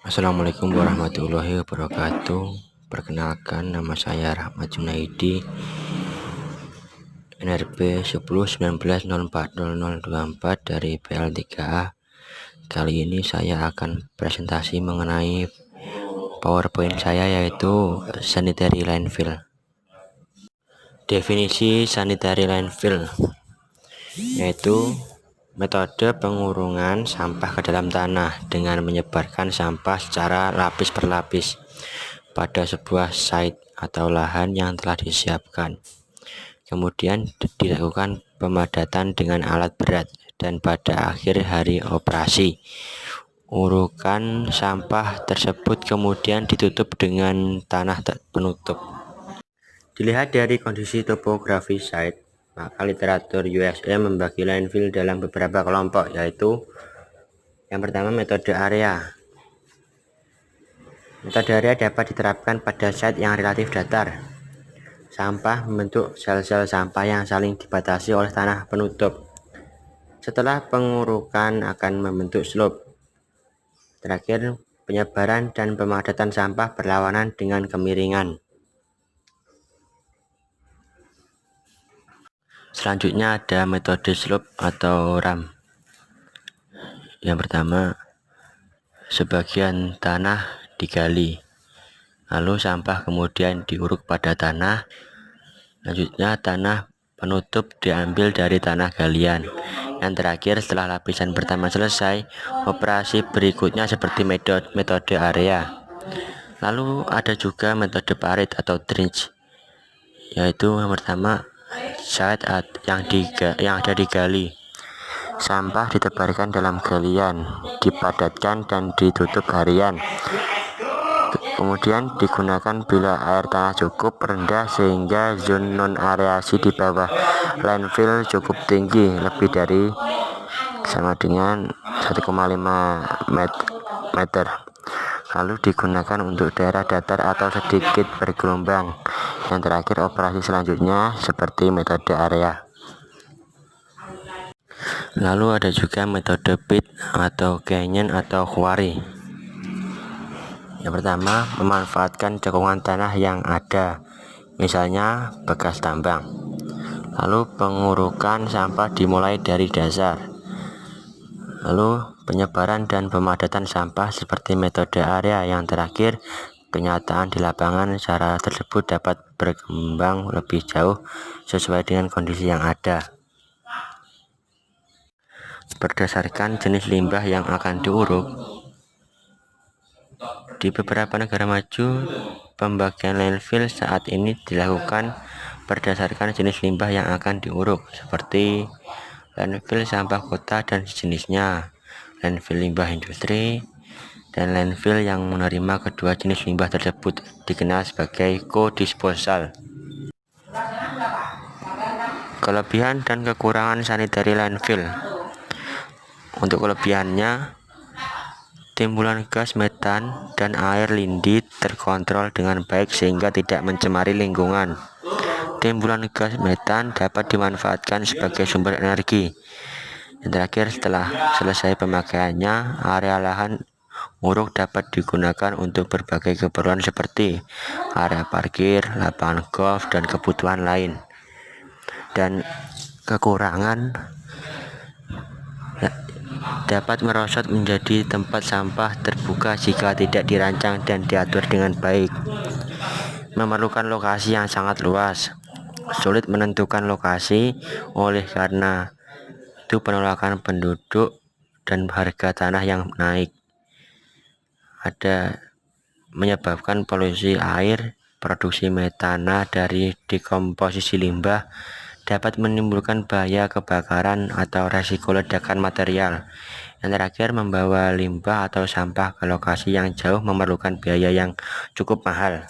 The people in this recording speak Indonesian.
Assalamualaikum warahmatullahi wabarakatuh. Perkenalkan, nama saya Rahmat Junaidi, NRP 1019040024 dari PL3A. Kali ini saya akan presentasi mengenai PowerPoint saya, yaitu sanitary landfill. Definisi sanitary landfill yaitu metode pengurungan sampah ke dalam tanah dengan menyebarkan sampah secara lapis per lapis pada sebuah site atau lahan yang telah disiapkan. Kemudian dilakukan pemadatan dengan alat berat, dan pada akhir hari operasi, urukan sampah tersebut kemudian ditutup dengan tanah penutup. Dilihat dari kondisi topografi site, maka literatur USA membagi landfill dalam beberapa kelompok, yaitu yang pertama metode area. Metode area dapat diterapkan pada site yang relatif datar. Sampah membentuk sel-sel sampah yang saling dibatasi oleh tanah penutup. Setelah pengurukan akan membentuk slope. Terakhir, penyebaran dan pemadatan sampah berlawanan dengan kemiringan. Selanjutnya ada metode slope atau ram. Yang pertama, sebagian tanah digali, lalu sampah kemudian diuruk pada tanah. Selanjutnya tanah penutup diambil dari tanah galian. Yang terakhir, setelah lapisan pertama selesai, operasi berikutnya seperti metode area. Lalu ada juga metode parit atau trench, yaitu yang pertama, site yang ada digali, sampah ditebarkan dalam galian, dipadatkan dan ditutup harian. Kemudian digunakan bila air tanah cukup rendah sehingga zona non-areasi di bawah landfill cukup tinggi, lebih dari sama dengan 1,5 meter. Lalu digunakan untuk daerah datar atau sedikit bergelombang. Yang terakhir, operasi selanjutnya seperti metode area. Lalu ada juga metode pit atau canyon atau quarry. Yang pertama, memanfaatkan cekungan tanah yang ada, misalnya bekas tambang. Lalu pengurukan sampah dimulai dari dasar. Lalu penyebaran dan pemadatan sampah seperti metode area. Yang terakhir, kenyataan di lapangan cara tersebut dapat berkembang lebih jauh sesuai dengan kondisi yang ada. Berdasarkan jenis limbah yang akan diuruk, di beberapa negara maju, pembagian landfill saat ini dilakukan berdasarkan jenis limbah yang akan diuruk, seperti landfill sampah kota dan sejenisnya, landfill limbah industri, dan landfill yang menerima kedua jenis limbah tersebut dikenal sebagai co-disposal. Kelebihan dan kekurangan sanitary landfill. Untuk kelebihannya, timbulan gas metan dan air lindi terkontrol dengan baik sehingga tidak mencemari lingkungan. Timbulan gas metan dapat dimanfaatkan sebagai sumber energi. Yang terakhir, setelah selesai pemakaiannya, area lahan uruk dapat digunakan untuk berbagai keperluan seperti area parkir, lapangan golf, dan kebutuhan lain. Dan kekurangan dapat merosot menjadi tempat sampah terbuka jika tidak dirancang dan diatur dengan baik. Memerlukan lokasi yang sangat luas, sulit menentukan lokasi, oleh karena itu penolakan penduduk dan harga tanah yang naik. Ada menyebabkan polusi air, produksi metana dari dekomposisi limbah, dapat menimbulkan bahaya kebakaran atau resiko ledakan material. Yang terakhir, membawa limbah atau sampah ke lokasi yang jauh memerlukan biaya yang cukup mahal.